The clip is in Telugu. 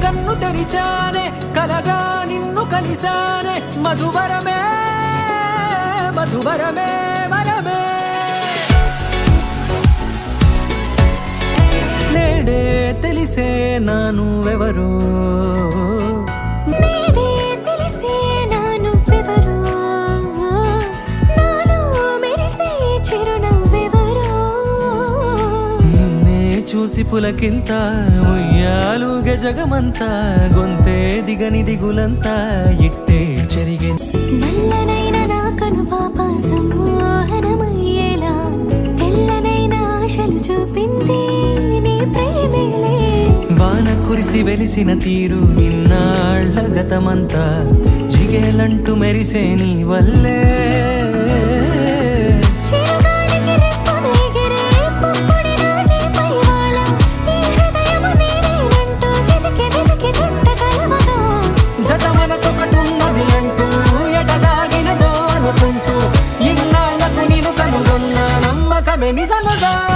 కన్ను తెరిచానే కలగా నిన్ను కలిసానే మధువరమే మధువరమే వరమే నేడే తెలిసే నానువెవరో చూసి పులకింత ఉయ్యాలుగే జగమంతా గొంతే దిగని దిగులంతా ఇట్టే చెరిగే నల్లనైన నా కనుపాప సమ్మోహనమయ్యేలా తెల్లనైన ఆశలు చూపింది నీ ప్రేమేలే వాన కురిసి వెలిసిన తీరు ఇన్నాళ్ల గతమంతా జిగేలంటూ మెరిసే నీ వల్లే నిజమగా